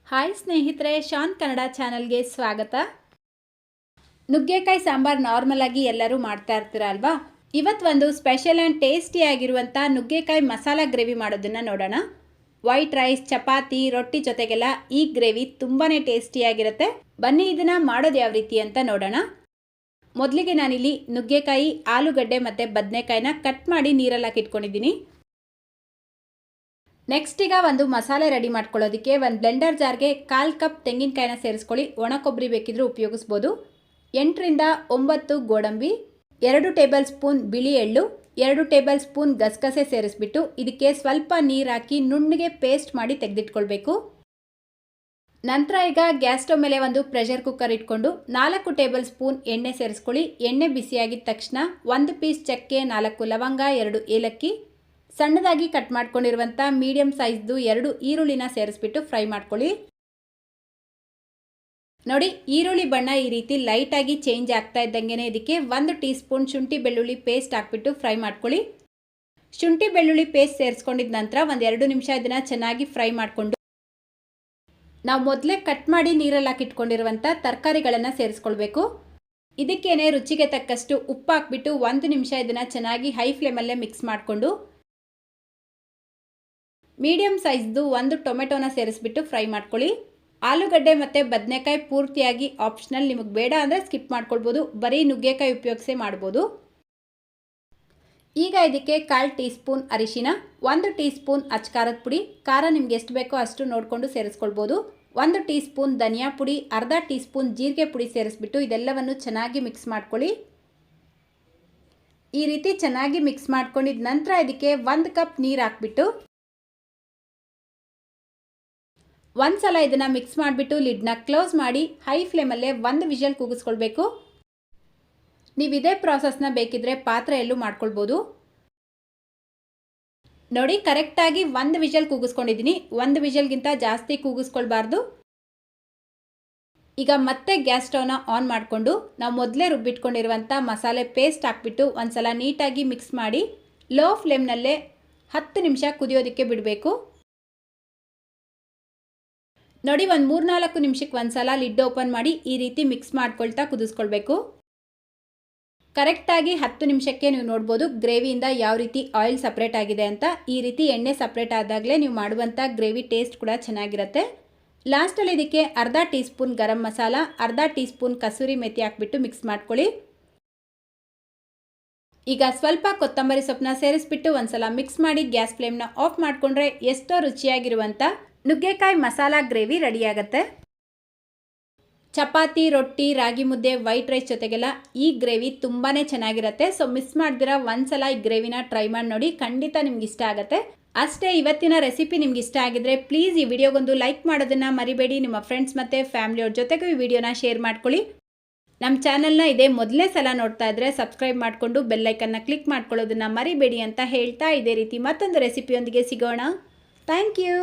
Hi ಸ್ನೇಹಿತರೆ, ಶಾನ್ ಕನ್ನಡ ಚಾನಲ್ಗೆ ಸ್ವಾಗತ. ನುಗ್ಗೆಕಾಯಿ ಸಾಂಬಾರ್ ನಾರ್ಮಲ್ ಆಗಿ ಎಲ್ಲರೂ ಮಾಡ್ತಾ ಇರ್ತೀರ ಅಲ್ವಾ? ಇವತ್ತು ಒಂದು ಸ್ಪೆಷಲ್ ಆ್ಯಂಡ್ ಟೇಸ್ಟಿ ಆಗಿರುವಂಥ ನುಗ್ಗೆಕಾಯಿ ಮಸಾಲ ಗ್ರೇವಿ ಮಾಡೋದನ್ನು ನೋಡೋಣ. ವೈಟ್ ರೈಸ್, ಚಪಾತಿ, ರೊಟ್ಟಿ ಜೊತೆಗೆಲ್ಲ ಈ ಗ್ರೇವಿ ತುಂಬಾ ಟೇಸ್ಟಿಯಾಗಿರುತ್ತೆ. ಬನ್ನಿ ಇದನ್ನು ಮಾಡೋದು ಯಾವ ರೀತಿ ಅಂತ ನೋಡೋಣ. ಮೊದಲಿಗೆ ನಾನಿಲ್ಲಿ ನುಗ್ಗೆಕಾಯಿ, ಆಲೂಗಡ್ಡೆ ಮತ್ತು ಬದನೆಕಾಯಿನ ಕಟ್ ಮಾಡಿ ನೀರಲ್ಲಿ ಹಾಕಿಟ್ಕೊಂಡಿದ್ದೀನಿ. ನೆಕ್ಸ್ಟ್ ಈಗ ಒಂದು ಮಸಾಲೆ ರೆಡಿ ಮಾಡ್ಕೊಳ್ಳೋದಕ್ಕೆ ಒಂದು ಬ್ಲೆಂಡರ್ ಜಾರ್ಗೆ 1/4 ಕಪ್ ತೆಂಗಿನಕಾಯಿನ ಸೇರಿಸ್ಕೊಳ್ಳಿ. ಒಣ ಕೊಬ್ಬರಿ ಬೇಕಿದ್ರೂ ಉಪಯೋಗಿಸ್ಬೋದು. 8 ರಿಂದ 9 ಗೋಡಂಬಿ, 2 ಟೇಬಲ್ ಸ್ಪೂನ್ ಬಿಳಿ ಎಳ್ಳು, 2 ಟೇಬಲ್ ಸ್ಪೂನ್ ಗಸಗಸೆ ಸೇರಿಸ್ಬಿಟ್ಟು ಇದಕ್ಕೆ ಸ್ವಲ್ಪ ನೀರು ಹಾಕಿ ನುಣ್ಣಗೆ ಪೇಸ್ಟ್ ಮಾಡಿ ತೆಗೆದಿಟ್ಕೊಳ್ಬೇಕು. ನಂತರ ಈಗ ಗ್ಯಾಸ್ ಸ್ಟವ್ ಮೇಲೆ ಒಂದು ಪ್ರೆಷರ್ ಕುಕ್ಕರ್ ಇಟ್ಕೊಂಡು 4 ಟೇಬಲ್ ಸ್ಪೂನ್ ಎಣ್ಣೆ ಸೇರಿಸ್ಕೊಳ್ಳಿ. ಎಣ್ಣೆ ಬಿಸಿಯಾಗಿದ್ದ ತಕ್ಷಣ 1 ಪೀಸ್ ಚಕ್ಕೆ, 4 ಲವಂಗ, 2 ಏಲಕ್ಕಿ, ಸಣ್ಣದಾಗಿ ಕಟ್ ಮಾಡ್ಕೊಂಡಿರುವಂಥ ಮೀಡಿಯಂ ಸೈಜ್ದು 2 ಈರುಳ್ಳಿನ ಸೇರಿಸ್ಬಿಟ್ಟು ಫ್ರೈ ಮಾಡ್ಕೊಳ್ಳಿ. ನೋಡಿ, ಈರುಳ್ಳಿ ಬಣ್ಣ ಈ ರೀತಿ ಲೈಟಾಗಿ ಚೇಂಜ್ ಆಗ್ತಾ ಇದ್ದಂಗೆ ಇದಕ್ಕೆ 1 ಟೀ ಸ್ಪೂನ್ ಶುಂಠಿ ಬೆಳ್ಳುಳ್ಳಿ ಪೇಸ್ಟ್ ಹಾಕ್ಬಿಟ್ಟು ಫ್ರೈ ಮಾಡ್ಕೊಳ್ಳಿ. ಶುಂಠಿ ಬೆಳ್ಳುಳ್ಳಿ ಪೇಸ್ಟ್ ಸೇರಿಸ್ಕೊಂಡಿದ ನಂತರ ಒಂದು 2 ನಿಮಿಷ ಇದನ್ನು ಚೆನ್ನಾಗಿ ಫ್ರೈ ಮಾಡಿಕೊಂಡು ನಾವು ಮೊದಲೇ ಕಟ್ ಮಾಡಿ ನೀರಲ್ಲಿ ಹಾಕಿಟ್ಕೊಂಡಿರುವಂಥ ತರಕಾರಿಗಳನ್ನು ಸೇರಿಸ್ಕೊಳ್ಬೇಕು. ಇದಕ್ಕೇನೆ ರುಚಿಗೆ ತಕ್ಕಷ್ಟು ಉಪ್ಪು ಹಾಕ್ಬಿಟ್ಟು 1 ನಿಮಿಷ ಇದನ್ನು ಚೆನ್ನಾಗಿ ಹೈ ಫ್ಲೇಮಲ್ಲೇ ಮಿಕ್ಸ್ ಮಾಡಿಕೊಂಡು ಮೀಡಿಯಂ ಸೈಜ್ದು 1 ಟೊಮೆಟೊನ ಸೇರಿಸ್ಬಿಟ್ಟು ಫ್ರೈ ಮಾಡ್ಕೊಳ್ಳಿ. ಆಲೂಗಡ್ಡೆ ಮತ್ತು ಬದನೆಕಾಯಿ ಪೂರ್ತಿಯಾಗಿ ಆಪ್ಷನಲ್, ನಿಮಗೆ ಬೇಡ ಅಂದರೆ ಸ್ಕಿಪ್ ಮಾಡ್ಕೊಳ್ಬೋದು. ಬರೀ ನುಗ್ಗೆಕಾಯಿ ಉಪಯೋಗಿಸೇ ಮಾಡ್ಬೋದು. ಈಗ ಇದಕ್ಕೆ 1/4 ಟೀ ಸ್ಪೂನ್ ಅರಿಶಿನ, 1 ಟೀ ಸ್ಪೂನ್ ಅಚ್ಕಾರದ ಪುಡಿ, ಖಾರ ನಿಮ್ಗೆ ಎಷ್ಟು ಬೇಕೋ ಅಷ್ಟು ನೋಡಿಕೊಂಡು ಸೇರಿಸ್ಕೊಳ್ಬೋದು. 1 ಟೀ ಸ್ಪೂನ್ ಧನಿಯಾ ಪುಡಿ, ಅರ್ಧ ಟೀ ಸ್ಪೂನ್ ಜೀರಿಗೆ ಪುಡಿ ಸೇರಿಸ್ಬಿಟ್ಟು ಇದೆಲ್ಲವನ್ನು ಚೆನ್ನಾಗಿ ಮಿಕ್ಸ್ ಮಾಡ್ಕೊಳ್ಳಿ. ಈ ರೀತಿ ಚೆನ್ನಾಗಿ ಮಿಕ್ಸ್ ಮಾಡ್ಕೊಂಡಿದ ನಂತರ ಇದಕ್ಕೆ 1 ಕಪ್ ನೀರು ಹಾಕ್ಬಿಟ್ಟು ಒಂದು ಸಲ ಇದನ್ನು ಮಿಕ್ಸ್ ಮಾಡಿಬಿಟ್ಟು ಲಿಡ್ನ ಕ್ಲೋಸ್ ಮಾಡಿ ಹೈ ಫ್ಲೇಮಲ್ಲೇ 1 ವಿಷಲ್ ಕೂಗಿಸ್ಕೊಳ್ಬೇಕು. ನೀವು ಇದೇ ಪ್ರಾಸೆಸ್ನ ಬೇಕಿದ್ರೆ ಪಾತ್ರೆಯಲ್ಲೂ ಮಾಡ್ಕೊಳ್ಬೋದು. ನೋಡಿ, ಕರೆಕ್ಟಾಗಿ 1 ವಿಷಲ್ ಕೂಗಿಸ್ಕೊಂಡಿದ್ದೀನಿ. 1 ವಿಷಲ್ಗಿಂತ ಜಾಸ್ತಿ ಕೂಗಿಸ್ಕೊಳ್ಬಾರ್ದು. ಈಗ ಮತ್ತೆ ಗ್ಯಾಸ್ ಸ್ಟವ್ನ ಆನ್ ಮಾಡಿಕೊಂಡು ನಾವು ಮೊದಲೇ ರುಬ್ಬಿಟ್ಕೊಂಡಿರುವಂಥ ಮಸಾಲೆ ಪೇಸ್ಟ್ ಹಾಕ್ಬಿಟ್ಟು ಒಂದು ಸಲ ನೀಟಾಗಿ ಮಿಕ್ಸ್ ಮಾಡಿ ಲೋ ಫ್ಲೇಮ್ನಲ್ಲೇ 10 ನಿಮಿಷ ಕುದಿಯೋದಕ್ಕೆ ಬಿಡಬೇಕು. ನೋಡಿ, ಒಂದು 3-4 ನಿಮಿಷಕ್ಕೆ ಒಂದು ಸಲ ಲಿಡ್ ಓಪನ್ ಮಾಡಿ ಈ ರೀತಿ ಮಿಕ್ಸ್ ಮಾಡ್ಕೊಳ್ತಾ ಕುದಿಸ್ಕೊಳ್ಬೇಕು. ಕರೆಕ್ಟಾಗಿ 10 ನಿಮಿಷಕ್ಕೆ ನೀವು ನೋಡ್ಬೋದು ಗ್ರೇವಿಯಿಂದ ಯಾವ ರೀತಿ ಆಯಿಲ್ ಸಪ್ರೇಟ್ ಆಗಿದೆ ಅಂತ. ಈ ರೀತಿ ಎಣ್ಣೆ ಸಪ್ರೇಟ್ ಆದಾಗಲೇ ನೀವು ಮಾಡುವಂಥ ಗ್ರೇವಿ ಟೇಸ್ಟ್ ಕೂಡ ಚೆನ್ನಾಗಿರುತ್ತೆ. ಲಾಸ್ಟಲ್ಲಿ ಇದಕ್ಕೆ ಅರ್ಧ ಟೀ ಸ್ಪೂನ್ ಗರಂ ಮಸಾಲ, ಅರ್ಧ ಟೀ ಸ್ಪೂನ್ ಕಸೂರಿ ಮೆಥಿ ಹಾಕ್ಬಿಟ್ಟು ಮಿಕ್ಸ್ ಮಾಡ್ಕೊಳ್ಳಿ. ಈಗ ಸ್ವಲ್ಪ ಕೊತ್ತಂಬರಿ ಸೊಪ್ಪನ್ನ ಸೇರಿಸ್ಬಿಟ್ಟು ಒಂದು ಸಲ ಮಿಕ್ಸ್ ಮಾಡಿ ಗ್ಯಾಸ್ ಫ್ಲೇಮ್ನ ಆಫ್ ಮಾಡಿಕೊಂಡ್ರೆ ಎಷ್ಟೋ ರುಚಿಯಾಗಿರುವಂಥ ನುಗ್ಗೆಕಾಯಿ ಮಸಾಲ ಗ್ರೇವಿ ರೆಡಿಯಾಗತ್ತೆ. ಚಪಾತಿ, ರೊಟ್ಟಿ, ರಾಗಿ ಮುದ್ದೆ, ವೈಟ್ ರೈಸ್ ಜೊತೆಗೆಲ್ಲ ಈ ಗ್ರೇವಿ ತುಂಬಾ ಚೆನ್ನಾಗಿರುತ್ತೆ. ಸೊ ಮಿಸ್ ಮಾಡ್ದಿರ ಒಂದು ಸಲ ಈ ಗ್ರೇವಿನ ಟ್ರೈ ಮಾಡಿ ನೋಡಿ, ಖಂಡಿತ ನಿಮ್ಗೆ ಇಷ್ಟ ಆಗುತ್ತೆ. ಅಷ್ಟೇ, ಇವತ್ತಿನ ರೆಸಿಪಿ ನಿಮ್ಗೆ ಇಷ್ಟ ಆಗಿದ್ರೆ ಪ್ಲೀಸ್ ಈ ವಿಡಿಯೋಗೊಂದು ಲೈಕ್ ಮಾಡೋದನ್ನು ಮರಿಬೇಡಿ. ನಿಮ್ಮ ಫ್ರೆಂಡ್ಸ್ ಮತ್ತು ಫ್ಯಾಮಿಲಿಯವ್ರ ಜೊತೆಗೂ ಈ ವಿಡಿಯೋನ ಶೇರ್ ಮಾಡ್ಕೊಳ್ಳಿ. ನಮ್ಮ ಚಾನಲ್ನ ಇದೇ ಮೊದಲನೇ ಸಲ ನೋಡ್ತಾ ಇದ್ದರೆ ಸಬ್ಸ್ಕ್ರೈಬ್ ಮಾಡಿಕೊಂಡು ಬೆಲ್ಲೈಕನ್ನ ಕ್ಲಿಕ್ ಮಾಡ್ಕೊಳ್ಳೋದನ್ನು ಮರಿಬೇಡಿ ಅಂತ ಹೇಳ್ತಾ, ಇದೇ ರೀತಿ ಮತ್ತೊಂದು ರೆಸಿಪಿಯೊಂದಿಗೆ ಸಿಗೋಣ. Thank you.